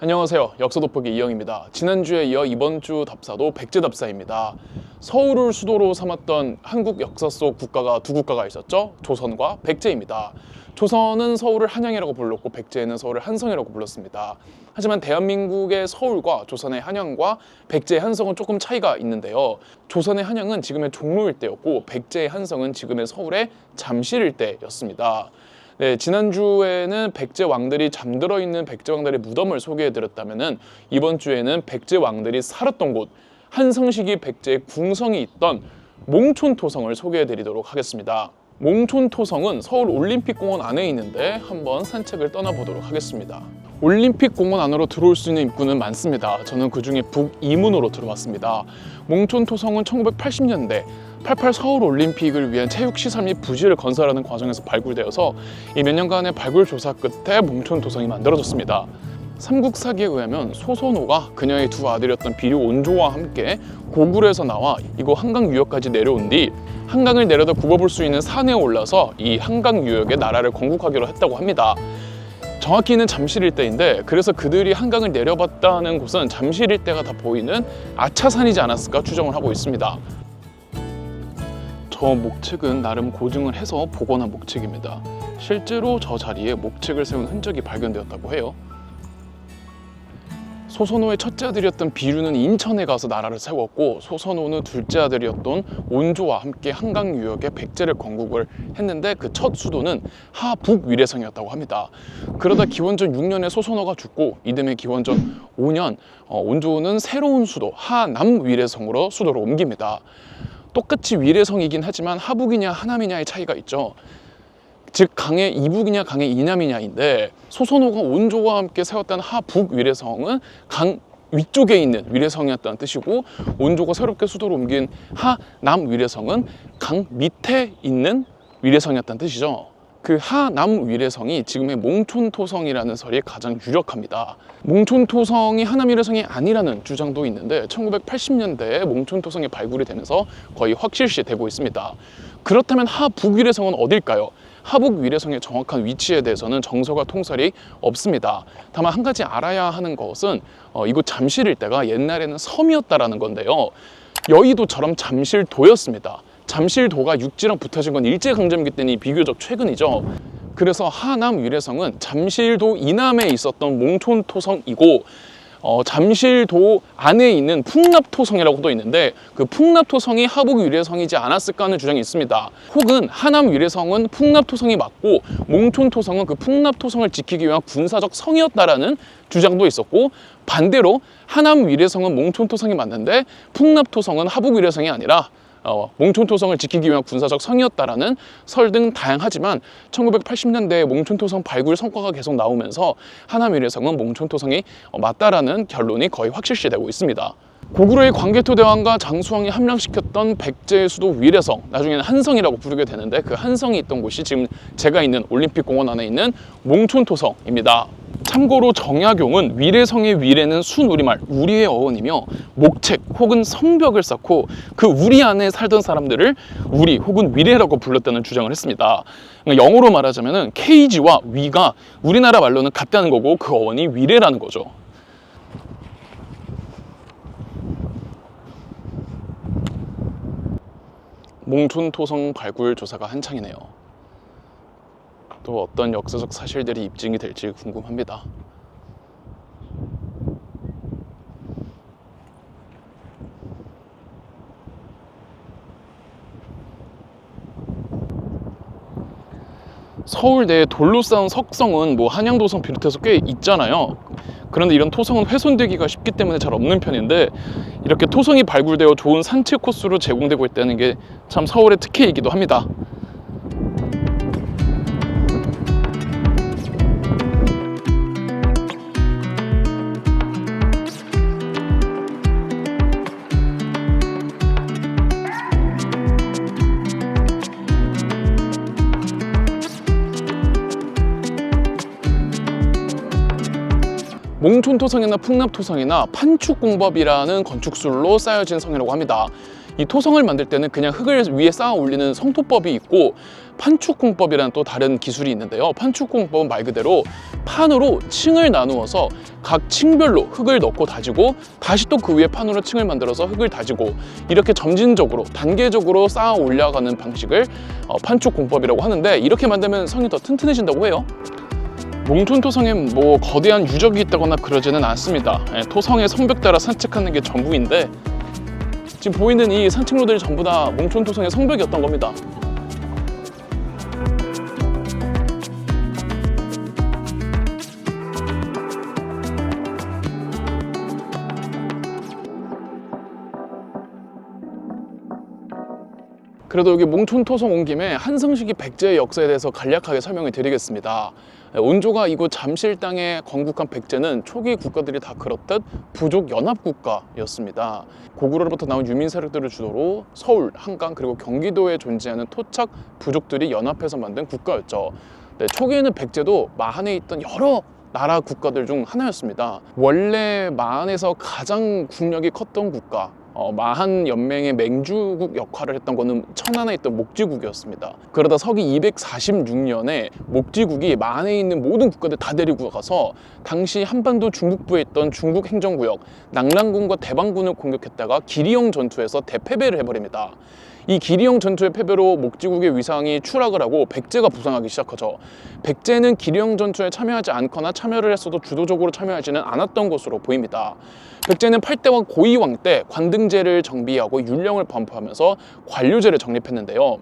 안녕하세요. 역사 돋보기 이영입니다. 지난주에 이어 이번 주 답사도 백제 답사입니다. 서울을 수도로 삼았던 한국 역사 속 국가가 두 국가가 있었죠. 조선과 백제입니다. 조선은 서울을 한양이라고 불렀고 백제는 서울을 한성이라고 불렀습니다. 하지만 대한민국의 서울과 조선의 한양과 백제의 한성은 조금 차이가 있는데요. 조선의 한양은 지금의 종로 일대였고 백제의 한성은 지금의 서울의 잠실 일대였습니다. 네, 지난주에는 백제 왕들이 잠들어 있는 백제 왕들의 무덤을 소개해드렸다면은 이번 주에는 백제 왕들이 살았던 곳, 한성시기 백제의 궁성이 있던 몽촌토성을 소개해드리도록 하겠습니다. 몽촌토성은 서울 올림픽공원 안에 있는데 한번 산책을 떠나보도록 하겠습니다. 올림픽공원 안으로 들어올 수 있는 입구는 많습니다. 저는 그 중에 북이문으로 들어왔습니다. 몽촌토성은 1980년대 88 서울올림픽을 위한 체육시설 및 부지를 건설하는 과정에서 발굴되어서 이 몇 년간의 발굴 조사 끝에 몽촌토성이 만들어졌습니다. 삼국사기에 의하면 소선호가 그녀의 두 아들이었던 비류 온조와 함께 고구려에서 나와 이곳 한강 유역까지 내려온 뒤 한강을 내려다 굽어볼 수 있는 산에 올라서 이 한강 유역의 나라를 건국하기로 했다고 합니다. 정확히는 잠실 일대인데 그래서 그들이 한강을 내려봤다는 곳은 잠실 일대가 다 보이는 아차산이지 않았을까 추정을 하고 있습니다. 저 목책은 나름 고증을 해서 복원한 목책입니다. 실제로 저 자리에 목책을 세운 흔적이 발견되었다고 해요. 소선호의 첫째 아들이었던 비류는 인천에 가서 나라를 세웠고 소선호는 둘째 아들이었던 온조와 함께 한강 유역에 백제를 건국을 했는데 그 첫 수도는 하북 위례성이었다고 합니다. 그러다 기원전 6년에 소선호가 죽고 이듬해 기원전 5년 온조는 새로운 수도 하남 위례성으로 수도를 옮깁니다. 똑같이 위례성이긴 하지만 하북이냐 하남이냐의 차이가 있죠. 즉 강의 이북이냐 강의 이남이냐인데 소선호가 온조와 함께 세웠던 하북 위례성은 강 위쪽에 있는 위례성이었다는 뜻이고 온조가 새롭게 수도를 옮긴 하남 위례성은 강 밑에 있는 위례성이었다는 뜻이죠. 그 하남 위례성이 지금의 몽촌토성이라는 설이 가장 유력합니다. 몽촌토성이 하남 위례성이 아니라는 주장도 있는데 1980년대에 몽촌토성이 발굴이 되면서 거의 확실시 되고 있습니다. 그렇다면 하북 위례성은 어딜까요? 하북 위례성의 정확한 위치에 대해서는 정서가 통설이 없습니다. 다만 한 가지 알아야 하는 것은 이곳 잠실 일대가 옛날에는 섬이었다라는 건데요. 여의도처럼 잠실도였습니다. 잠실도가 육지랑 붙어진 건 일제강점기 때니 비교적 최근이죠. 그래서 하남 위례성은 잠실도 이남에 있었던 몽촌토성이고 잠실도 안에 있는 풍납토성이라고도 있는데 그 풍납토성이 하북 위례성이지 않았을까 하는 주장이 있습니다. 혹은 하남 위례성은 풍납토성이 맞고 몽촌토성은 그 풍납토성을 지키기 위한 군사적 성이었다라는 주장도 있었고 반대로 하남 위례성은 몽촌토성이 맞는데 풍납토성은 하북 위례성이 아니라 몽촌토성을 지키기 위한 군사적 성이었다라는 설 등 다양하지만 1980년대에 몽촌토성 발굴 성과가 계속 나오면서 하남 위례성은 몽촌토성이 맞다라는 결론이 거의 확실시되고 있습니다. 고구려의 광개토대왕과 장수왕이 함량시켰던 백제의 수도 위례성, 나중에는 한성이라고 부르게 되는데 그 한성이 있던 곳이 지금 제가 있는 올림픽공원 안에 있는 몽촌토성입니다. 참고로 정약용은 위례성의 위례는 순우리말 우리의 어원이며 목책 혹은 성벽을 쌓고 그 우리 안에 살던 사람들을 우리 혹은 위례라고 불렀다는 주장을 했습니다. 영어로 말하자면 케이지와 위가 우리나라 말로는 같다는 거고 그 어원이 위례라는 거죠. 몽촌토성 발굴 조사가 한창이네요. 또 어떤 역사적 사실들이 입증이 될지 궁금합니다. 서울 내에 돌로 쌓은 석성은 한양도성 비롯해서 꽤 있잖아요. 그런데 이런 토성은 훼손되기가 쉽기 때문에 잘 없는 편인데 이렇게 토성이 발굴되어 좋은 산책 코스로 제공되고 있다는 게 참 서울의 특혜이기도 합니다. 몽촌토성이나 풍납토성이나 판축공법이라는 건축술로 쌓여진 성이라고 합니다. 이 토성을 만들 때는 그냥 흙을 위에 쌓아 올리는 성토법이 있고 판축공법이라는 또 다른 기술이 있는데요. 판축공법은 말 그대로 판으로 층을 나누어서 각 층별로 흙을 넣고 다지고 다시 또 그 위에 판으로 층을 만들어서 흙을 다지고 이렇게 점진적으로 단계적으로 쌓아 올라가는 방식을 판축공법이라고 하는데, 이렇게 만들면 성이 더 튼튼해진다고 해요. 몽촌토성엔 뭐 거대한 유적이 있다거나 그러지는 않습니다. 토성의 성벽 따라 산책하는 게 전부인데, 지금 보이는 이 산책로들이 전부 다 몽촌토성의 성벽이었던 겁니다. 그래도 여기 몽촌토성 온 김에 한성시기 백제의 역사에 대해서 간략하게 설명을 드리겠습니다. 온조가 이곳 잠실 땅에 건국한 백제는 초기 국가들이 다 그렇듯 부족 연합 국가였습니다. 고구려로부터 나온 유민 세력들을 주도로 서울, 한강 그리고 경기도에 존재하는 토착 부족들이 연합해서 만든 국가였죠. 네, 초기에는 백제도 마한에 있던 여러 나라 국가들 중 하나였습니다. 원래 마한에서 가장 국력이 컸던 국가, 마한 연맹의 맹주국 역할을 했던 거는 천안에 있던 목지국이었습니다. 그러다 서기 246년에 목지국이 마한에 있는 모든 국가들 다 데리고 가서 당시 한반도 중북부에 있던 중국 행정구역 낙랑군과 대방군을 공격했다가 기리영 전투에서 대패배를 해버립니다. 이 기리영 전투의 패배로 목지국의 위상이 추락을 하고 백제가 부상하기 시작하죠. 백제는 기리영 전투에 참여하지 않거나 참여를 했어도 주도적으로 참여하지는 않았던 것으로 보입니다. 백제는 8대왕 고이왕 때 관등제를 정비하고 율령을 반포하면서 관료제를 정립했는데요.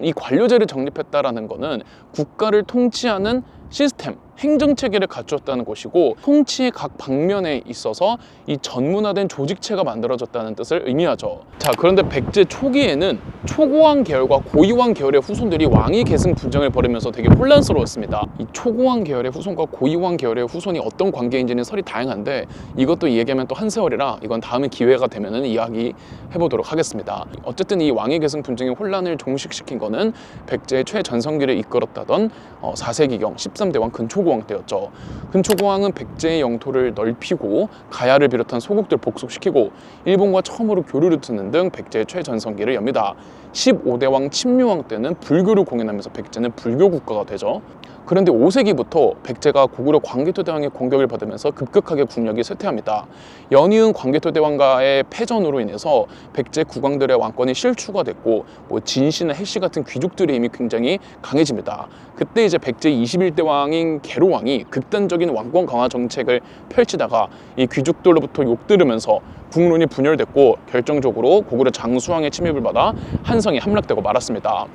이 관료제를 정립했다라는 것은 국가를 통치하는 시스템, 행정체계를 갖추었다는 것이고, 통치의 각 방면에 있어서 이 전문화된 조직체가 만들어졌다는 뜻을 의미하죠. 자, 그런데 백제 초기에는 초고왕 계열과 고이왕 계열의 후손들이 왕위 계승 분쟁을 벌이면서 되게 혼란스러웠습니다. 이 초고왕 계열의 후손과 고이왕 계열의 후손이 어떤 관계인지는 설이 다양한데, 이것도 얘기하면 또 한 세월이라 이건 다음에 기회가 되면 이야기해보도록 하겠습니다. 어쨌든 이 왕위 계승 분쟁의 혼란을 종식시킨 거는 백제의 최전성기를 이끌었다던 4세기경 13대왕 근초고왕 때였죠. 근초고왕은 백제의 영토를 넓히고 가야를 비롯한 소국들 복속시키고 일본과 처음으로 교류를 트는 등 백제의 최전성기를 엽니다. 15대왕 침류왕 때는 불교를 공연하면서 백제는 불교 국가가 되죠. 그런데 5세기부터 백제가 고구려 광개토대왕의 공격을 받으면서 급격하게 국력이 쇠퇴합니다. 연이은 광개토대왕과의 패전으로 인해서 백제 국왕들의 왕권이 실추가 됐고, 진시나 해씨 같은 귀족들의 힘이 굉장히 강해집니다. 그때 이제 백제 21대왕인 계로왕이 극단적인 왕권 강화 정책을 펼치다가 이 귀족들로부터 욕들으면서 국론이 분열됐고, 결정적으로 고구려 장수왕의 침입을 받아 한성이 함락되고 말았습니다.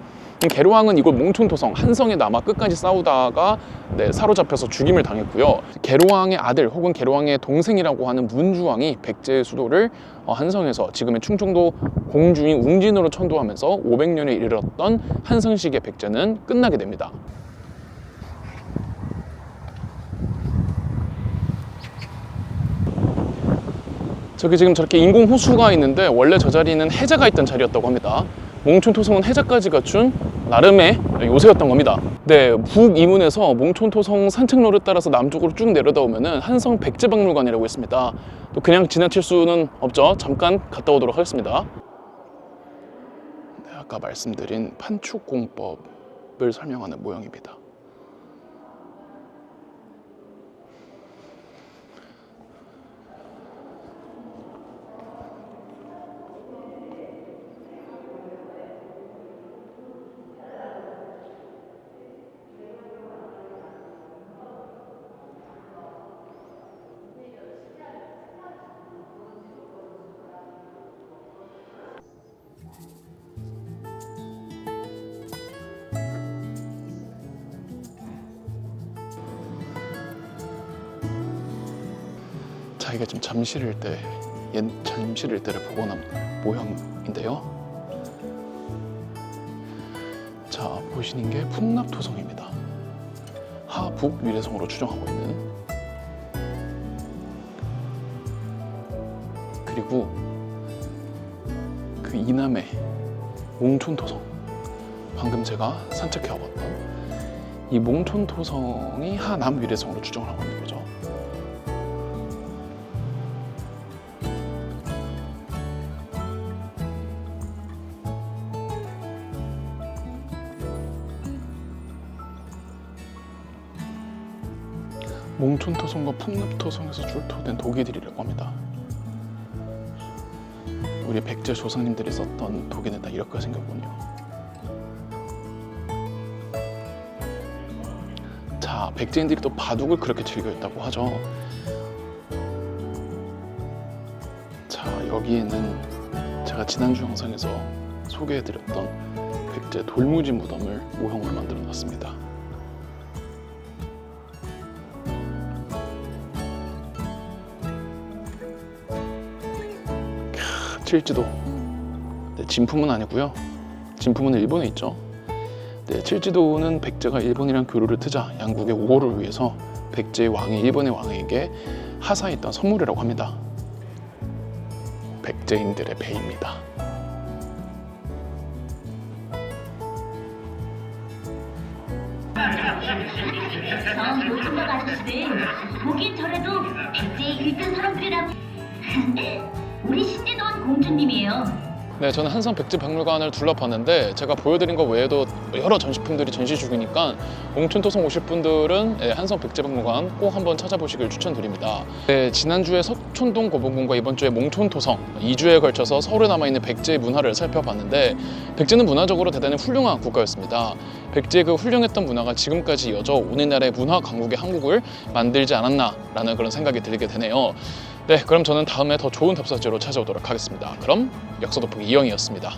계로왕은 이곳 몽촌토성 한성에 남아 끝까지 싸우다가 사로잡혀서 죽임을 당했고요. 계로왕의 아들 혹은 계로왕의 동생이라고 하는 문주왕이 백제의 수도를 한성에서 지금의 충청도 공주인 웅진으로 천도하면서 500년에 이르렀던 한성시기의 백제는 끝나게 됩니다. 저기 지금 저렇게 인공 호수가 있는데 원래 저 자리는 해자가 있던 자리였다고 합니다. 몽촌토성은 해자까지 갖춘 나름의 요새였던 겁니다. 네, 북이문에서 몽촌토성 산책로를 따라서 남쪽으로 쭉 내려다 보면은 한성 백제박물관이라고 있습니다. 또 그냥 지나칠 수는 없죠. 잠깐 갔다 오도록 하겠습니다. 네, 아까 말씀드린 판축공법을 설명하는 모형입니다. 자, 이게 지금 잠실일대, 옛 잠실일대를 복원한 모형인데요. 자, 보시는 게 풍납토성입니다. 하북 위례성으로 추정하고 있는. 그리고 그 이남의 몽촌토성, 방금 제가 산책해와봤던 이 몽촌토성이 하남 위례성으로 추정을 하고 있는 거죠. 몽촌토성과 풍납토성에서 출토된 도기들이라고 합니다. 우리 백제 조상님들이 썼던 도기는 다 이렇게 생겼군요. 자, 백제인들이 또 바둑을 그렇게 즐겨했다고 하죠. 자, 여기에는 제가 지난주 영상에서 소개해드렸던 백제 돌무지 무덤을 모형으로 만들어 놨습니다. 칠지도. 네, 진품은 아니고요. 진품은 일본에 있죠. 네, 칠지도는 백제가 일본이랑 교류를 트자 양국의 우호를 위해서 백제의 왕이 일본의 왕에게 하사했던 선물이라고 합니다. 백제인들의 배입니다. 저 노신덕 아저씨들 보기 전에도 백제의 1등 사람들이라고. 우리 시대던 공주님이에요. 네, 저는 한성 백제박물관을 둘러봤는데 제가 보여드린 것 외에도 여러 전시품들이 전시 중이니까 몽촌토성 오실 분들은 한성 백제박물관 꼭 한번 찾아보시길 추천드립니다. 네, 지난주에 석촌동 고분군과 이번 주에 몽촌토성 2주에 걸쳐서 서울에 남아있는 백제의 문화를 살펴봤는데 백제는 문화적으로 대단히 훌륭한 국가였습니다. 백제의 그 훌륭했던 문화가 지금까지 이어져 오늘날의 문화 강국의 한국을 만들지 않았나라는 그런 생각이 들게 되네요. 네, 그럼 저는 다음에 더 좋은 답사지로 찾아오도록 하겠습니다. 그럼 역사 돋보기 이영이었습니다.